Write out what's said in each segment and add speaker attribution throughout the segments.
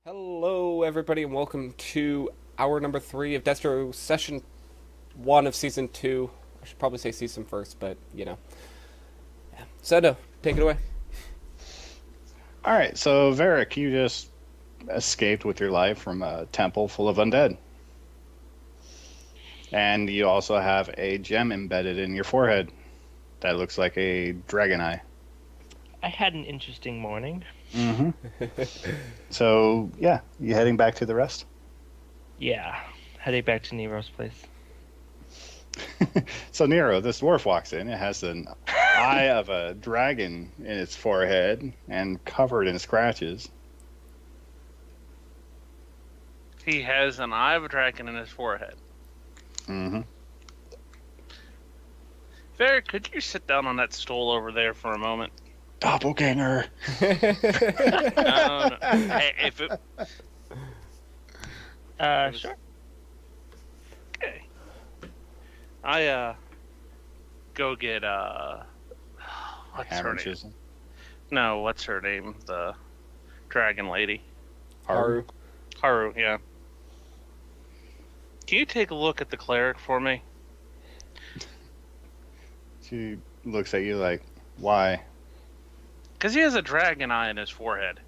Speaker 1: Hello, everybody, and welcome to hour number 3 of Destro session 1 of season 2. I should probably say season first, but you know. Yeah. Sendo, take it away.
Speaker 2: All right, so Varric, you just escaped with your life from a temple full of undead. And you also have a gem embedded in your forehead that looks like a dragon eye.
Speaker 3: I had an interesting morning.
Speaker 2: Mm-hmm. So, yeah, you heading back to the rest?
Speaker 3: Yeah, heading back to Nero's place.
Speaker 2: So Nero, this dwarf walks in. It has an eye of a dragon in its forehead and covered in scratches.
Speaker 4: He has an eye of a dragon in his forehead.
Speaker 2: Mm-hmm.
Speaker 4: Fair, could you sit down on that stool over there for a moment?
Speaker 2: Doppelganger.
Speaker 4: No, no. Hey, if it...
Speaker 3: Sure.
Speaker 4: Okay. I, go get, what's her
Speaker 2: Hammer
Speaker 4: name?
Speaker 2: chisel.
Speaker 4: No, what's her name? The dragon lady.
Speaker 1: Haru.
Speaker 4: Haru, yeah. Can you take a look at the cleric for me?
Speaker 2: She looks at you like, why?
Speaker 4: Because he has a dragon eye in his forehead.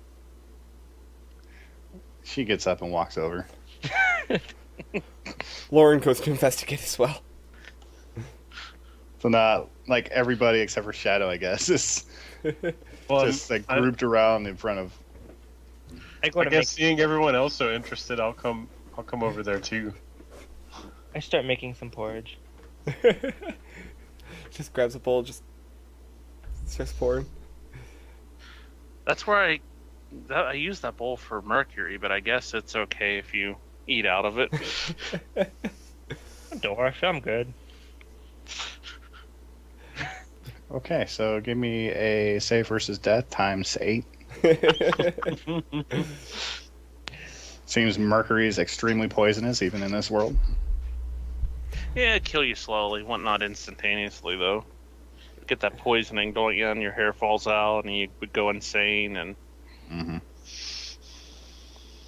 Speaker 2: She gets up and walks over.
Speaker 1: Lauren goes to investigate as well.
Speaker 2: So not like everybody except for Shadow, I guess, is
Speaker 5: Well,
Speaker 2: just like grouped around in front of.
Speaker 3: I go
Speaker 5: I
Speaker 3: to
Speaker 5: guess seeing everyone else so interested, I'll come over there too.
Speaker 3: I start making some porridge.
Speaker 1: Just grabs a bowl, just starts pouring.
Speaker 4: That's where I use that bowl for mercury, but I guess it's okay if you eat out of it.
Speaker 3: Dwarf, I'm good.
Speaker 2: Okay, so give me a save versus death times 8. Seems mercury is extremely poisonous even in this world.
Speaker 4: Yeah, kill you slowly, not instantaneously though. Get that poisoning, don't you? And your hair falls out, and you would go insane. And
Speaker 2: Mm-hmm.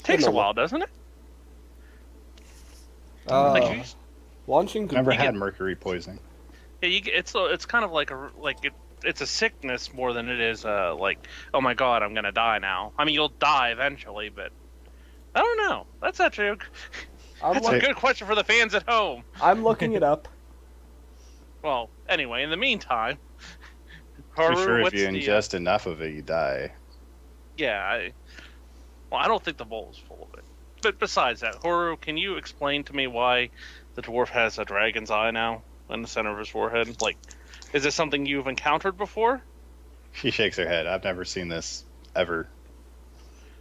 Speaker 4: takes a while, doesn't it? Like you,
Speaker 1: Launching.
Speaker 2: Never
Speaker 4: you
Speaker 2: had
Speaker 4: get-
Speaker 2: mercury poisoning.
Speaker 4: yeah, it's kind of like it's a sickness more than it is like, oh my god, I'm gonna die now. I mean, you'll die eventually, but I don't know. That's actually that's a good question for the fans at home.
Speaker 1: I'm looking it up.
Speaker 4: Well, anyway, in the meantime,
Speaker 2: Pretty sure if
Speaker 4: what's
Speaker 2: you
Speaker 4: the,
Speaker 2: ingest enough of it, you die.
Speaker 4: yeah, I don't think the bowl is full of it. But besides that, Horu, can you explain to me why the dwarf has a dragon's eye now in the center of his forehead? Like, is this something you've encountered before?
Speaker 2: She shakes her head. I've never seen this ever.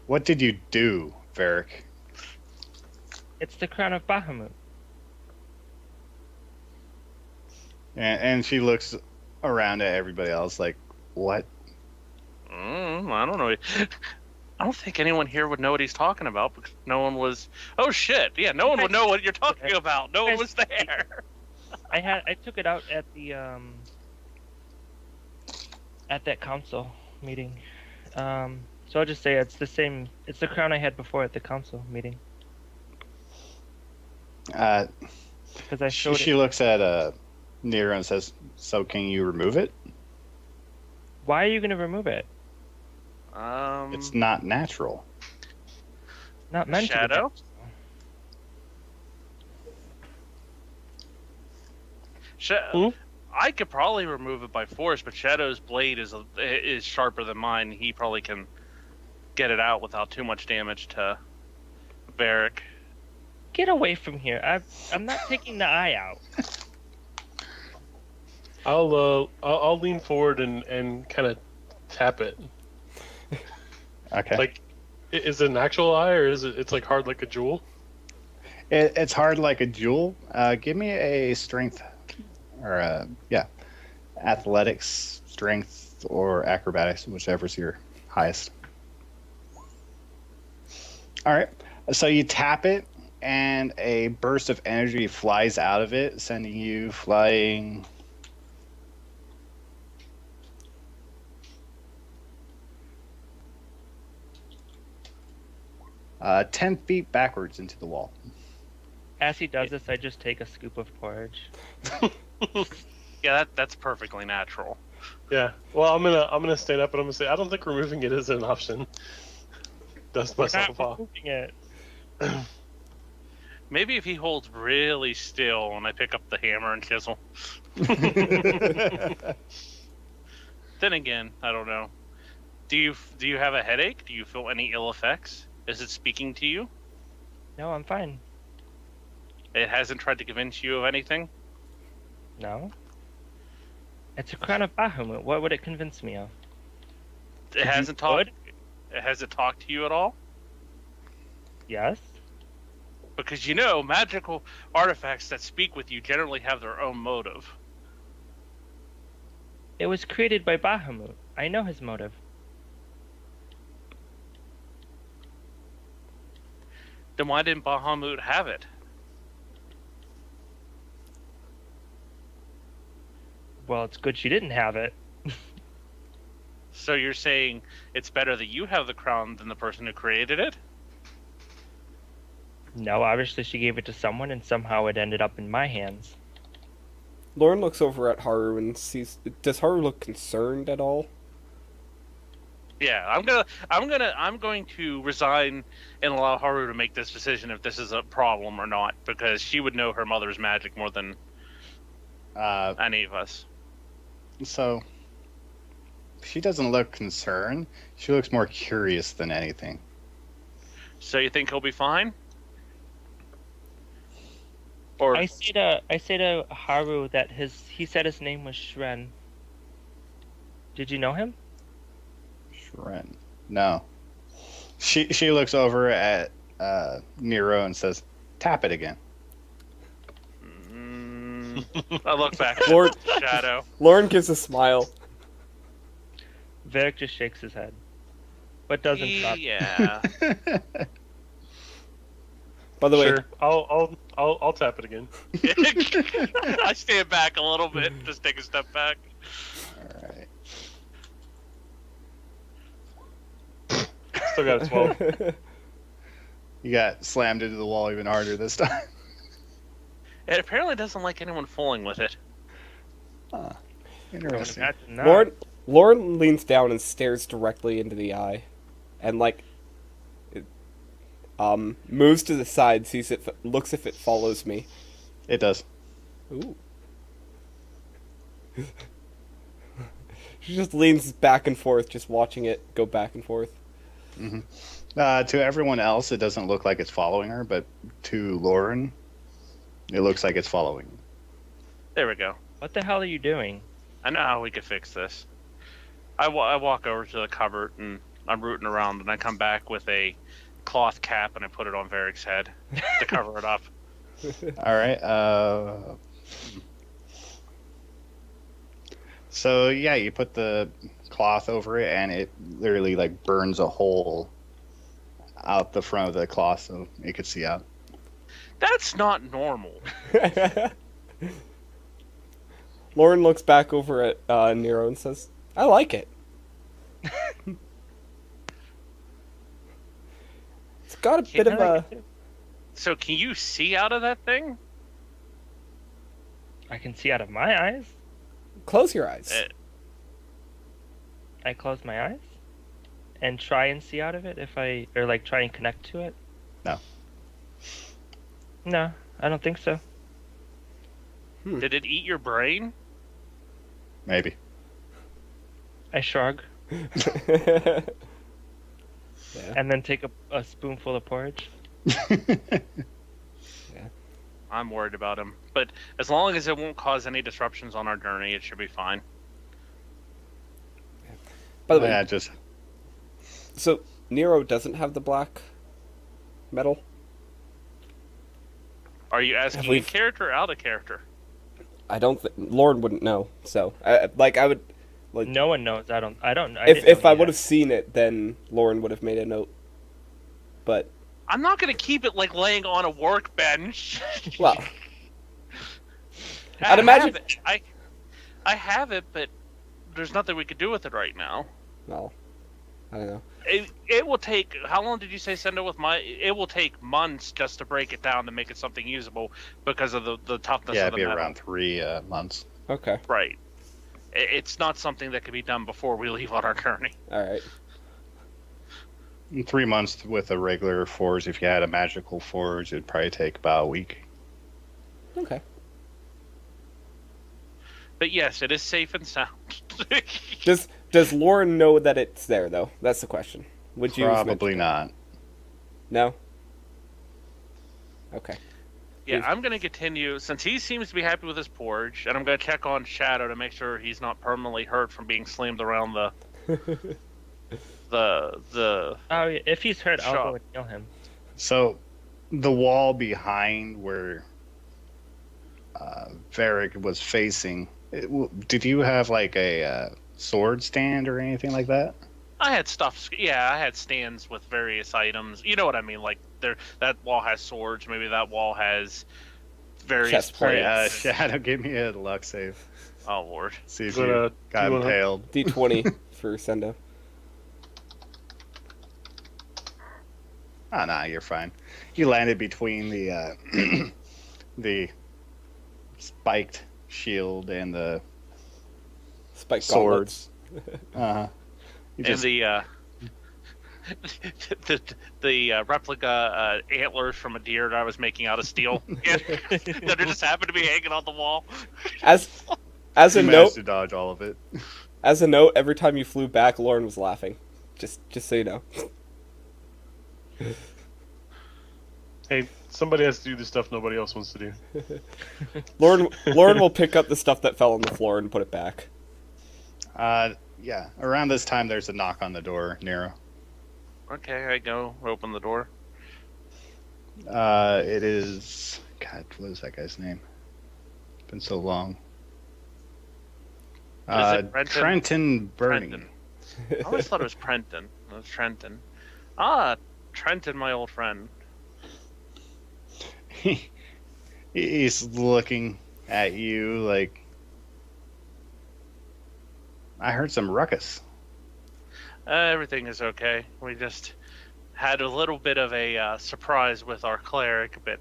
Speaker 2: What did you do, Varric?
Speaker 3: It's the crown of Bahamut.
Speaker 2: And she looks around at everybody else like, what?
Speaker 4: I don't know. I don't think anyone here would know what he's talking about because no one was. Oh shit! Yeah, no one would know what you're talking about. No one was there.
Speaker 3: I took it out at the at that council meeting. So I'll just say it's the same. It's the crown I had before at the council meeting because I showed
Speaker 2: She
Speaker 3: it.
Speaker 2: looks at Nero and says, so can you remove it?
Speaker 3: Why are you gonna remove it?
Speaker 2: It's not natural.
Speaker 3: Not meant
Speaker 4: Shadow?
Speaker 3: Hmm?
Speaker 4: I could probably remove it by force, but Shadow's blade is sharper than mine. He probably can get it out without too much damage to Varric.
Speaker 3: Get away from here! I'm not taking the eye out.
Speaker 5: I'll lean forward and kind of tap it.
Speaker 2: Okay.
Speaker 5: Like, is it an actual eye or is it's like hard like a jewel?
Speaker 2: It's hard like a jewel. Give me a strength or athletics, strength, or acrobatics, whichever's your highest. All right. So you tap it, and a burst of energy flies out of it, sending you flying 10 feet backwards into the wall.
Speaker 3: As he does this, I just take a scoop of porridge.
Speaker 4: Yeah, that's perfectly natural.
Speaker 5: Yeah. Well, I'm gonna stand up and I'm gonna say I don't think removing it is an option. Dust myself off.
Speaker 3: Moving it.
Speaker 4: Maybe if he holds really still and I pick up the hammer and chisel. Then again, I don't know. Do you have a headache? Do you feel any ill effects? Is it speaking to you?
Speaker 3: No, I'm fine.
Speaker 4: It hasn't tried to convince you of anything?
Speaker 3: No. It's a crown of Bahamut. What would it convince me of?
Speaker 4: It hasn't talked. Has it talked to you at all?
Speaker 3: Yes.
Speaker 4: Because magical artifacts that speak with you generally have their own motive.
Speaker 3: It was created by Bahamut. I know his motive.
Speaker 4: Then why didn't Bahamut have it?
Speaker 3: Well, it's good she didn't have it.
Speaker 4: So you're saying it's better that you have the crown than the person who created it?
Speaker 3: No, obviously she gave it to someone and somehow it ended up in my hands.
Speaker 1: Lauren looks over at Haru and sees. Does Haru look concerned at all?
Speaker 4: Yeah, I'm going to resign and allow Haru to make this decision if this is a problem or not, because she would know her mother's magic more than any of us.
Speaker 2: So, she doesn't look concerned. She looks more curious than anything.
Speaker 4: So you think he'll be fine? Or
Speaker 3: I say to Haru that he said his name was Shren. Did you know him?
Speaker 2: Shren. No. She looks over at Nero and says, "Tap it again."
Speaker 4: I look back at
Speaker 1: Lord,
Speaker 4: Shadow.
Speaker 1: Lauren gives a smile.
Speaker 3: Varric just shakes his head, but doesn't stop.
Speaker 4: Yeah.
Speaker 1: By the way,
Speaker 5: Sure. I'll tap it again.
Speaker 4: I stand back a little bit, just take a step back.
Speaker 2: All right.
Speaker 5: Still got a 12.
Speaker 2: You got slammed into the wall even harder this time.
Speaker 4: It apparently doesn't like anyone fooling with it.
Speaker 2: Huh. Interesting.
Speaker 3: Imagine that.
Speaker 1: Lauren leans down and stares directly into the eye, and moves to the side, sees it, looks if it follows me.
Speaker 2: It does.
Speaker 1: Ooh. She just leans back and forth, just watching it go back and forth.
Speaker 2: Mm-hmm. To everyone else, it doesn't look like it's following her, but to Lauren, it looks like it's following.
Speaker 4: There we go.
Speaker 3: What the hell are you doing?
Speaker 4: I know how we could fix this. I walk over to the cupboard and I'm rooting around, and I come back with a cloth cap and I put it on Varric's head to cover it up.
Speaker 2: All right. So yeah, you put the cloth over it, and it literally burns a hole out the front of the cloth, so you could see out.
Speaker 4: That's not normal.
Speaker 1: Lauren looks back over at Nero and says, "I like it." It's got a bit of a...
Speaker 4: So can you see out of that thing?
Speaker 3: I can see out of my eyes.
Speaker 1: Close your eyes.
Speaker 3: I close my eyes and try and see out of it or try and connect to it.
Speaker 2: No.
Speaker 3: No, I don't think so.
Speaker 4: Did it eat your brain?
Speaker 2: Maybe.
Speaker 3: I shrug
Speaker 1: Yeah.
Speaker 3: and then take a spoonful of porridge.
Speaker 4: I'm worried about him. But as long as it won't cause any disruptions on our journey, it should be fine.
Speaker 1: By the way,
Speaker 2: Yeah, just
Speaker 1: so Nero doesn't have the black metal?
Speaker 4: Are you asking
Speaker 1: we-
Speaker 4: in character or out of character?
Speaker 1: I don't think... Lauren wouldn't know, so... I would...
Speaker 3: No one knows. I don't.
Speaker 1: If I would have seen it, then Lauren would have made a note. But...
Speaker 4: I'm not going to keep it laying on a workbench.
Speaker 1: Well...
Speaker 4: I
Speaker 1: I'd imagine...
Speaker 4: have it. I have it, but there's nothing we could do with it right now.
Speaker 1: Well... I don't know.
Speaker 4: it will take. How long did you say Sendo with my? It will take months just to break it down to make it something usable because of the toughness
Speaker 2: Yeah,
Speaker 4: of
Speaker 2: it'd
Speaker 4: the
Speaker 2: be
Speaker 4: metal.
Speaker 2: around 3 months.
Speaker 1: Okay.
Speaker 4: Right. It's not something that can be done before we leave on our journey.
Speaker 1: All right.
Speaker 2: 3 months with a regular forge. If you had a magical forge, it'd probably take about a week.
Speaker 1: Okay.
Speaker 4: But yes, it is safe and sound.
Speaker 1: Does Lauren know that it's there though? That's the question. Would you
Speaker 2: Probably not.
Speaker 1: No. Okay.
Speaker 4: Yeah, I'm going to continue, since he seems to be happy with his forge, and I'm going to check on Shadow to make sure he's not permanently hurt from being slammed around the
Speaker 3: Oh, yeah, if he's hurt, I'll
Speaker 4: Shot.
Speaker 3: go and heal him.
Speaker 2: So, the wall behind where Varric was facing, did you have like a sword stand or anything like that?
Speaker 4: I had stuff. Yeah, I had stands with various items. You know what I mean? Like that wall has swords. Maybe that wall has various
Speaker 1: Chest
Speaker 4: plates.
Speaker 1: plates.
Speaker 2: Shadow, give me a luck save.
Speaker 4: Oh lord.
Speaker 2: See if
Speaker 5: But,
Speaker 2: you got
Speaker 5: do you wanna-
Speaker 2: impaled.
Speaker 1: D20 for Sendo.
Speaker 2: Oh, nah, you're fine. You landed between the the spiked shield and the
Speaker 1: Spike
Speaker 2: swords. You
Speaker 4: And
Speaker 2: just,
Speaker 4: the replica antlers from a deer that I was making out of steel that just happened to be hanging on the wall.
Speaker 1: As a
Speaker 2: you
Speaker 1: note,
Speaker 2: managed to dodge all of it.
Speaker 1: every time you flew back, Lauren was laughing. Just so you know.
Speaker 5: Hey, somebody has to do the stuff nobody else wants to do.
Speaker 1: Lauren will pick up the stuff that fell on the floor and put it back.
Speaker 2: Yeah, around this time there's a knock on the door, Nero.
Speaker 4: Okay, I go open the door.
Speaker 2: It is... God, what is that guy's name? It's been so long.
Speaker 4: Is it Brenton?
Speaker 2: Trenton Burning.
Speaker 4: Brenton. I always thought it was Prenton. It was Trenton. Ah, Trenton, my old friend.
Speaker 2: He's looking at you like... I heard some ruckus.
Speaker 4: Everything is okay. We just had a little bit of a surprise with our cleric, but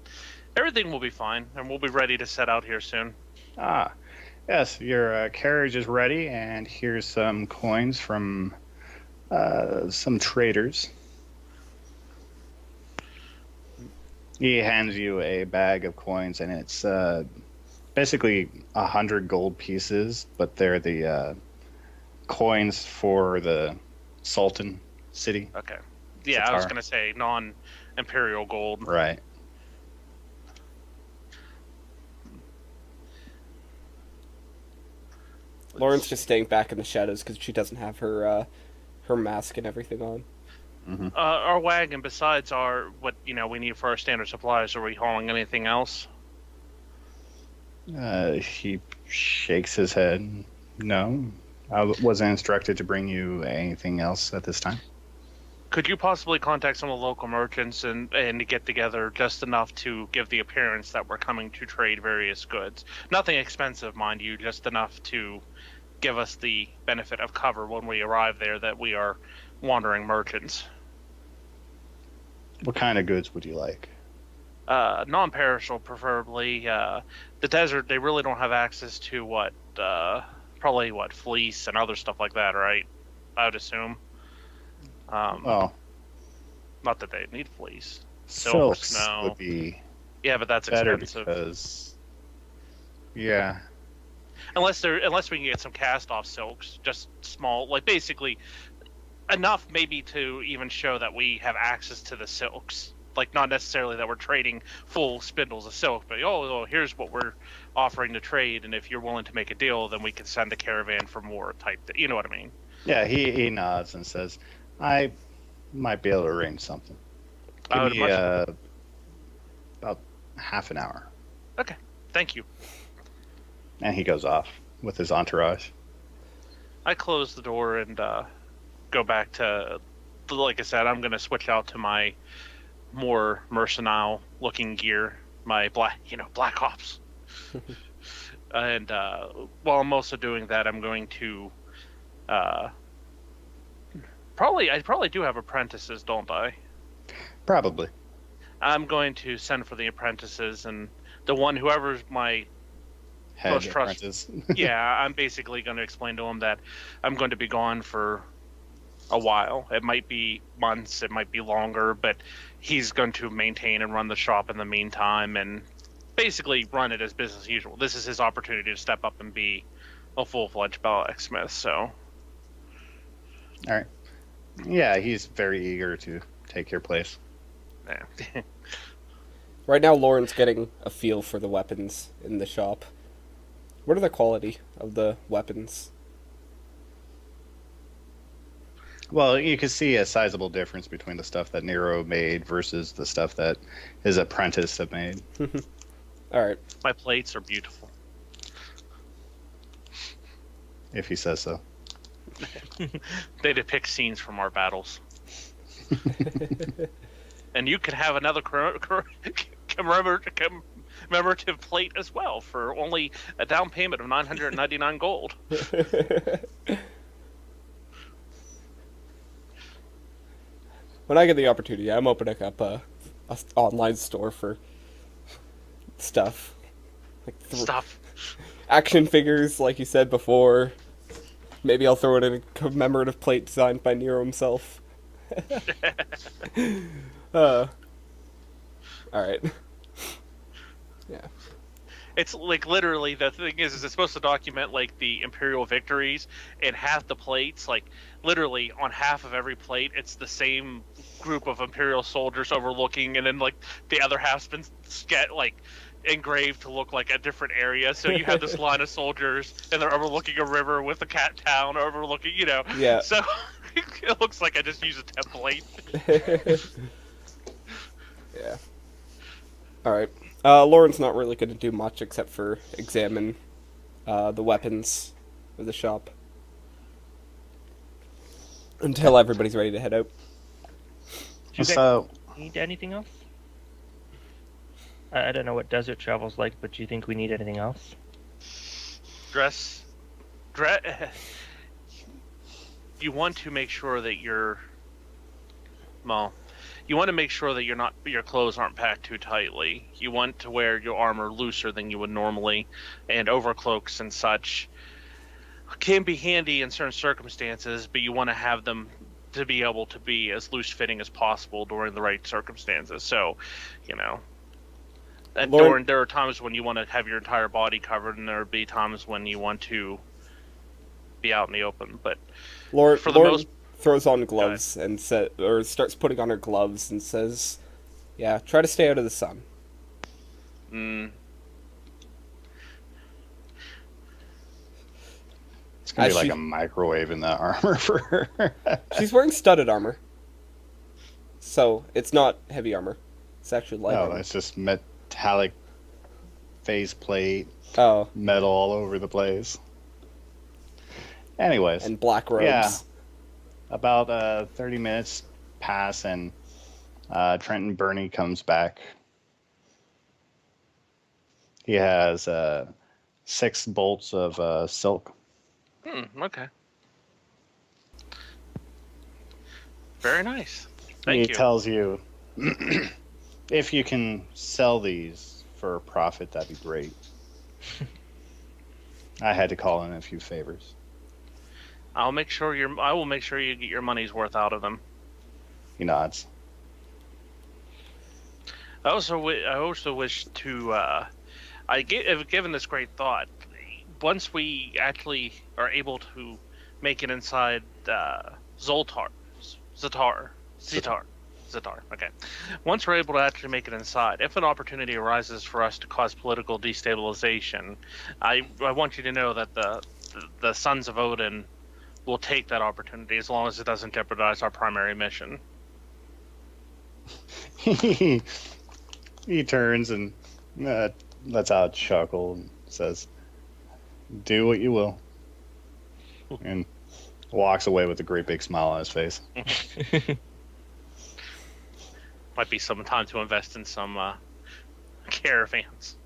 Speaker 4: everything will be fine, and we'll be ready to set out here soon.
Speaker 2: Ah, yes, your carriage is ready, and here's some coins from some traders. He hands you a bag of coins, and it's basically 100 gold pieces, but they're the coins for the Sultan city.
Speaker 4: Okay. Yeah, I was
Speaker 2: Sitar.
Speaker 4: going to say non-imperial gold.
Speaker 2: Right.
Speaker 1: Lauren's just staying back in the shadows because she doesn't have her mask and everything on.
Speaker 4: Our wagon, besides what we need for our standard supplies, are we hauling anything else?
Speaker 2: He shakes his head. No, I wasn't instructed to bring you anything else at this time.
Speaker 4: Could you possibly contact some of the local merchants and get together just enough to give the appearance that we're coming to trade various goods? Nothing expensive, mind you, just enough to give us the benefit of cover when we arrive there that we are wandering merchants.
Speaker 2: What kind of goods would you like?
Speaker 4: Non-perishable, preferably. The desert, they really don't have access to probably fleece and other stuff like that, right? I would assume.
Speaker 2: Oh,
Speaker 4: Not that they need fleece.
Speaker 2: silks
Speaker 4: no.
Speaker 2: would be
Speaker 4: Yeah, but that's
Speaker 2: better
Speaker 4: expensive.
Speaker 2: because, yeah,
Speaker 4: Unless we can get some cast-off silks, just small, like basically enough maybe to even show that we have access to the silks. Like not necessarily that we're trading full spindles of silk, but here's what we're offering to trade, and if you're willing to make a deal, then we can send a caravan for more type. You know what I mean?
Speaker 2: yeah. He nods and says, "I might be able to arrange something.
Speaker 4: I would
Speaker 2: Give me
Speaker 4: much-
Speaker 2: about half an hour."
Speaker 4: Okay, thank you.
Speaker 2: And he goes off with his entourage.
Speaker 4: I close the door and go back to, like I said, I'm gonna switch out to my more mercenile looking gear, my black ops. And while I'm also doing that, I'm going to I probably do have apprentices, don't I?
Speaker 2: Probably.
Speaker 4: I'm going to send for the apprentices, and the one, whoever's my
Speaker 2: Head
Speaker 4: most
Speaker 2: apprentice.
Speaker 4: yeah, I'm basically going to explain to him that I'm going to be gone for a while. It might be months, it might be longer, but he's going to maintain and run the shop in the meantime, and basically run it as business as usual. This is his opportunity to step up and be a full-fledged blacksmith. So,
Speaker 2: All right. Yeah, he's very eager to take your place.
Speaker 4: yeah.
Speaker 1: Right now, Lauren's getting a feel for the weapons in the shop. What are the quality of the weapons?
Speaker 2: Well, you can see a sizable difference between the stuff that Nero made versus the stuff that his apprentice have made.
Speaker 1: All right.
Speaker 4: My plates are beautiful.
Speaker 2: If he says so.
Speaker 4: They depict scenes from our battles. And you could have another commemorative plate as well for only a down payment of 999 gold.
Speaker 1: When I get the opportunity, I'm opening up a online store for stuff. Like
Speaker 4: Stuff.
Speaker 1: action figures, like you said before. Maybe I'll throw it in a commemorative plate designed by Nero himself. Alright. Yeah.
Speaker 4: It's like literally the thing is it's supposed to document like the imperial victories, and half the plates, like literally on half of every plate, it's the same group of imperial soldiers overlooking, and then like the other half's been like engraved to look like a different area. So you have this line of soldiers, and they're overlooking a river with a cat town overlooking,
Speaker 1: Yeah.
Speaker 4: So it looks like I just use a template.
Speaker 1: Yeah. Alright. Lauren's not really going to do much except for examine the weapons of the shop until everybody's ready to head out.
Speaker 3: Do you
Speaker 2: So,
Speaker 3: guys need anything else? I don't know what desert travel's like, but do you think we need anything else?
Speaker 4: Dress. You want to make sure that you want to make sure that your clothes aren't packed too tightly. You want to wear your armor looser than you would normally, and overcloaks and such can be handy in certain circumstances, but you want to have them to be able to be as loose fitting as possible during the right circumstances. So, there are times when you want to have your entire body covered, and there will be times when you want to be out in the open. But
Speaker 1: Lauren
Speaker 4: most
Speaker 1: throws on gloves and starts putting on her gloves and says, "Yeah, try to stay out of the sun."
Speaker 2: it's going to be like a microwave in that armor for her.
Speaker 1: She's wearing studded armor, so it's not heavy armor. It's actually light armor.
Speaker 2: It's just metallic face plate,
Speaker 1: Oh,
Speaker 2: metal all over the place. Anyways.
Speaker 1: and black robes.
Speaker 2: Yeah. About 30 minutes pass, and Trenton Burney comes back. He has 6 bolts of silk.
Speaker 4: Okay. Very nice. Thank
Speaker 2: He
Speaker 4: you.
Speaker 2: tells you, if you can sell these for a profit, that'd be great. I had to call in a few favors.
Speaker 4: I will make sure you get your money's worth out of them.
Speaker 2: He nods.
Speaker 4: I also wish to. I've given this great thought. Once we actually are able to make it inside Zatar. Okay. Once we're able to actually make it inside, if an opportunity arises for us to cause political destabilization, I want you to know that the Sons of Odin will take that opportunity as long as it doesn't jeopardize our primary mission.
Speaker 2: He turns and lets out a chuckle and says, "Do what you will," and walks away with a great big smile on his face.
Speaker 4: Might be some time to invest in some caravans.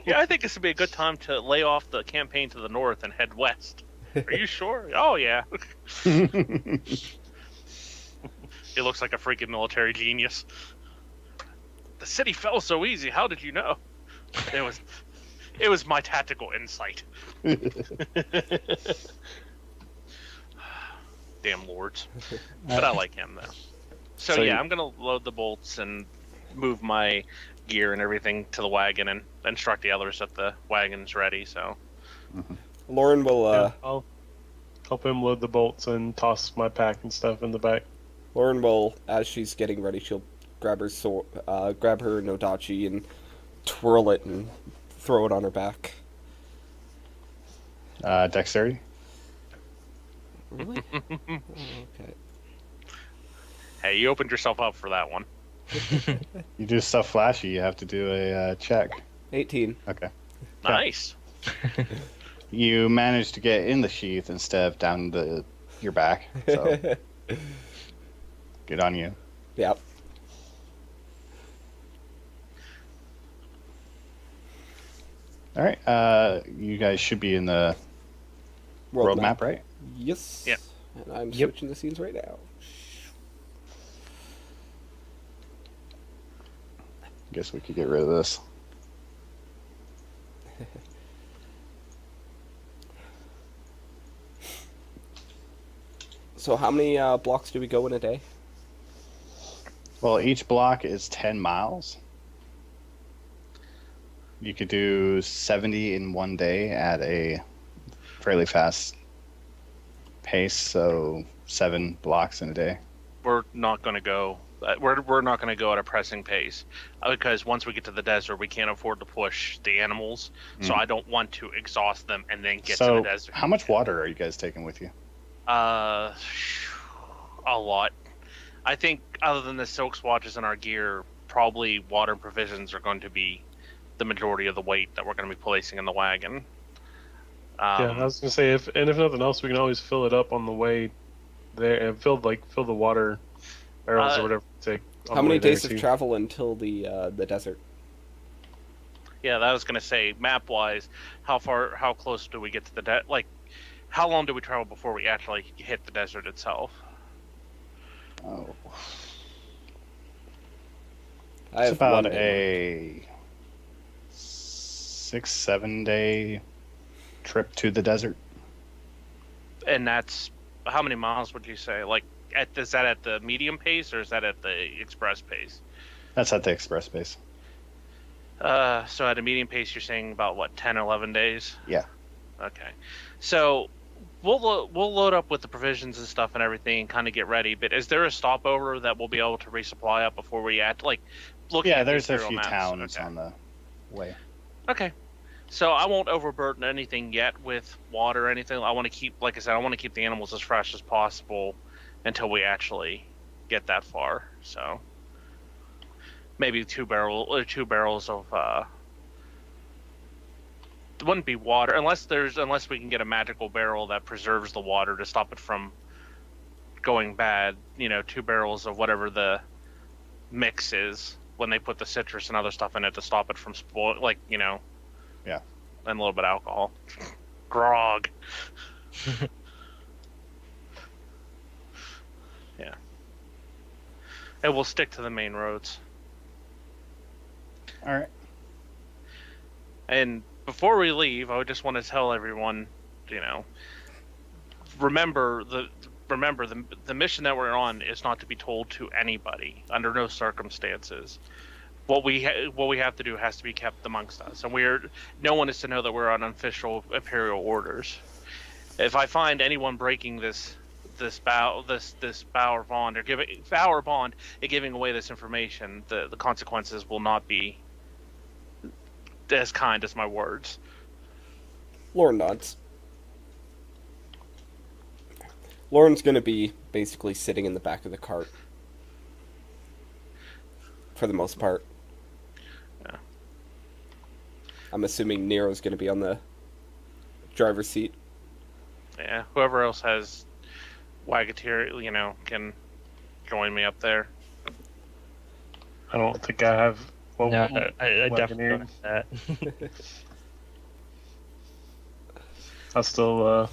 Speaker 4: Yeah, I think this would be a good time to lay off the campaign to the north and head west. Are you sure? Oh yeah. He looks like a freaking military genius. The city fell so easy. How did you know? It was my tactical insight. Damn lords. But I like him though. So yeah, I'm gonna load the bolts and move my gear and everything to the wagon and instruct the others that the wagon's ready. So
Speaker 1: Lauren will
Speaker 5: Yeah, I'll help him load the bolts and toss my pack and stuff in the back.
Speaker 1: Lauren will, as she's getting ready, she'll grab her grab her Nodachi and twirl it and throw it on her back.
Speaker 2: Dexterity.
Speaker 1: Really? Okay.
Speaker 4: hey, you opened yourself up for that one.
Speaker 2: You do stuff flashy, you have to do a check.
Speaker 1: 18.
Speaker 2: Okay.
Speaker 4: Nice.
Speaker 2: You managed to get in the sheath instead of down your back. So good on you.
Speaker 1: Yep.
Speaker 2: All right. You guys should be in the world map, right?
Speaker 1: Yes.
Speaker 4: Yep.
Speaker 1: And I'm switching the scenes right now.
Speaker 2: Guess we could get rid of this.
Speaker 1: So how many blocks do we go in a day?
Speaker 2: Well, each block is 10 miles. You could do 70 in one day at a fairly fast pace, so 7 blocks in a day.
Speaker 4: We're not going to go. We're not going to go at a pressing pace because once we get to the desert, we can't afford to push the animals. So I don't want to exhaust them and then get to the desert.
Speaker 2: How much water are you guys taking with you?
Speaker 4: A lot. I think other than the silk swatches in our gear, probably water and provisions are going to be the majority of the weight that we're going to be placing in the wagon.
Speaker 5: Yeah, I was gonna say if nothing else, we can always fill it up on the way there and fill the water barrels or whatever we take.
Speaker 1: How many days of travel until the desert?
Speaker 4: Yeah, that was going to say map wise, how close do we get to the how long do we travel before we actually hit the desert itself?
Speaker 2: Oh,
Speaker 1: I
Speaker 2: it's
Speaker 1: have
Speaker 2: about
Speaker 1: 1
Speaker 2: a
Speaker 1: day.
Speaker 2: 6-7 day trip to the desert.
Speaker 4: And that's how many miles would you say? Like, is that at the medium pace or is that at the express pace?
Speaker 2: That's at the express pace.
Speaker 4: So at a medium pace, you're saying about what, 10, 11 days?
Speaker 2: Yeah.
Speaker 4: Okay. So we'll load up with the provisions and stuff and everything and kind of get ready. But is there a stopover that we'll be able to resupply up before we look?
Speaker 2: Yeah,
Speaker 4: at
Speaker 2: there's
Speaker 4: the
Speaker 2: a few
Speaker 4: maps?
Speaker 2: towns
Speaker 4: Okay.
Speaker 2: on the way.
Speaker 4: Okay. So I won't overburden anything yet with water or anything. I want to keep, like I said, I want to keep the animals as fresh as possible until we actually get that far. So maybe 2 barrels of it wouldn't be water unless we can get a magical barrel that preserves the water to stop it from going bad. 2 barrels of whatever the mix is when they put the citrus and other stuff in it to stop it from spoil.
Speaker 2: Yeah.
Speaker 4: And a little bit of alcohol. Grog. Yeah. And we'll stick to the main roads.
Speaker 2: All right.
Speaker 4: And before we leave, I just want to tell everyone, remember the mission that we're on is not to be told to anybody under no circumstances. What we have to do has to be kept amongst us, and no one is to know that we're on official Imperial orders. If I find anyone breaking this bow or bond and giving away this information, the consequences will not be as kind as my words.
Speaker 1: Lauren nods. Lauren's gonna be basically sitting in the back of the cart for the most part.
Speaker 4: Yeah.
Speaker 1: I'm assuming Nero's gonna be on the driver's seat.
Speaker 4: Yeah, whoever else has Wagateer, can join me up there.
Speaker 5: I don't think I have. Well,
Speaker 3: No, I definitely
Speaker 5: Wagoneer.
Speaker 3: don't have that.
Speaker 5: I'll still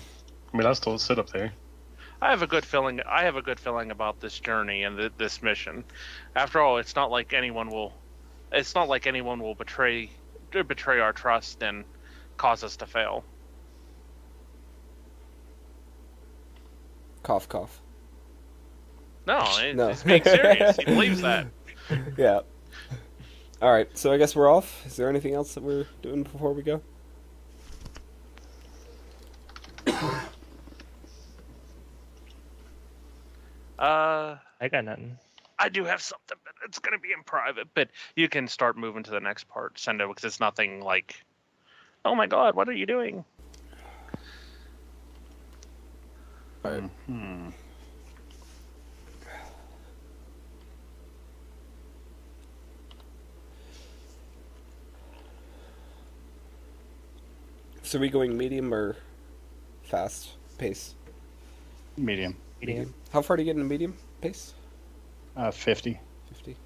Speaker 5: I mean, I'll still sit up there.
Speaker 4: I have a good feeling. I have a good feeling about this journey and this mission. After all, it's not like anyone will. It's not like anyone will betray our trust and cause us to fail.
Speaker 1: Cough, cough.
Speaker 4: No,
Speaker 1: No.
Speaker 4: he's being serious. He believes that.
Speaker 1: Yeah. All right, so I guess we're off. Is there anything else that we're doing before we go?
Speaker 3: I got nothing.
Speaker 4: I do have something, but it's gonna be in private. But you can start moving to the next part, Sendo, because it's nothing like, oh my God, what are you doing?
Speaker 2: Hmm.
Speaker 1: So are we going medium or fast pace?
Speaker 2: Medium.
Speaker 3: Medium.
Speaker 1: How far do you get in a medium pace?
Speaker 2: 50.
Speaker 1: 50.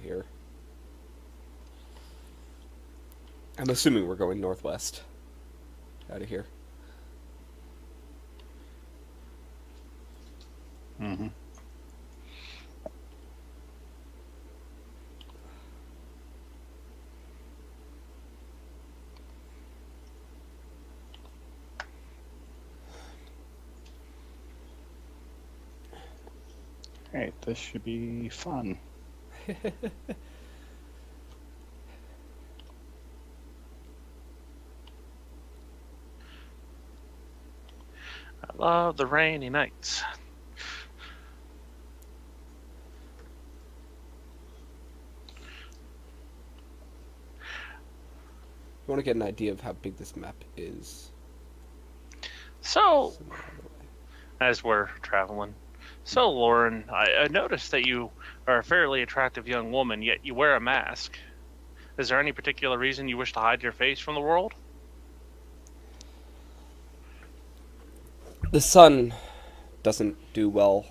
Speaker 1: Here. I'm assuming we're going northwest. Out of here.
Speaker 2: Mm-hmm. Alright, this should be fun.
Speaker 4: I love the rainy nights.
Speaker 1: You want to get an idea of how big this map is.
Speaker 4: So, as we're traveling, so Lauren, I noticed that you are a fairly attractive young woman, yet you wear a mask. Is there any particular reason you wish to hide your face from the world?
Speaker 1: The sun doesn't do well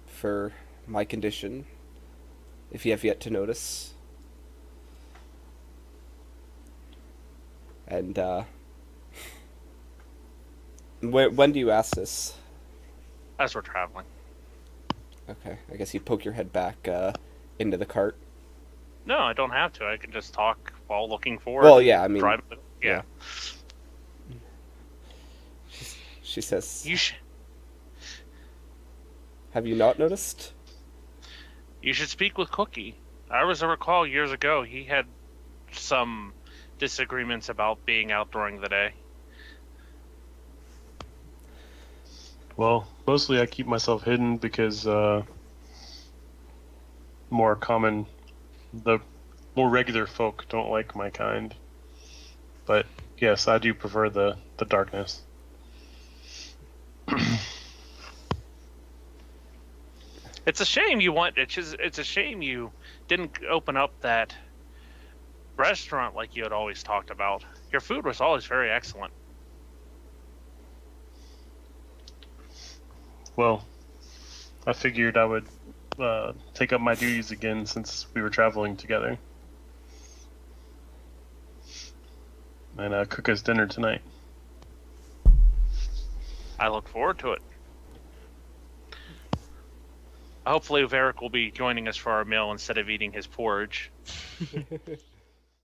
Speaker 1: for my condition, if you have yet to notice. And, when do you ask this?
Speaker 4: As we're traveling.
Speaker 1: Okay, I guess you poke your head back into the cart.
Speaker 4: No, I don't have to. I can just talk while looking for.
Speaker 1: Well, yeah, I mean,
Speaker 4: drive. Yeah.
Speaker 1: She says,
Speaker 4: You
Speaker 1: "Have you not noticed?"
Speaker 4: should speak with Cookie. I recall years ago he had some disagreements about being out during the day.
Speaker 5: Well, mostly I keep myself hidden because the more regular folk don't like my kind. But yes, I do prefer the darkness.
Speaker 4: It's a shame it's a shame you didn't open up that restaurant like you had always talked about. Your food was always very excellent.
Speaker 5: Well, I figured I would take up my duties again since we were traveling together. And cook us dinner tonight.
Speaker 4: I look forward to it. Hopefully Varric will be joining us for our meal instead of eating his porridge.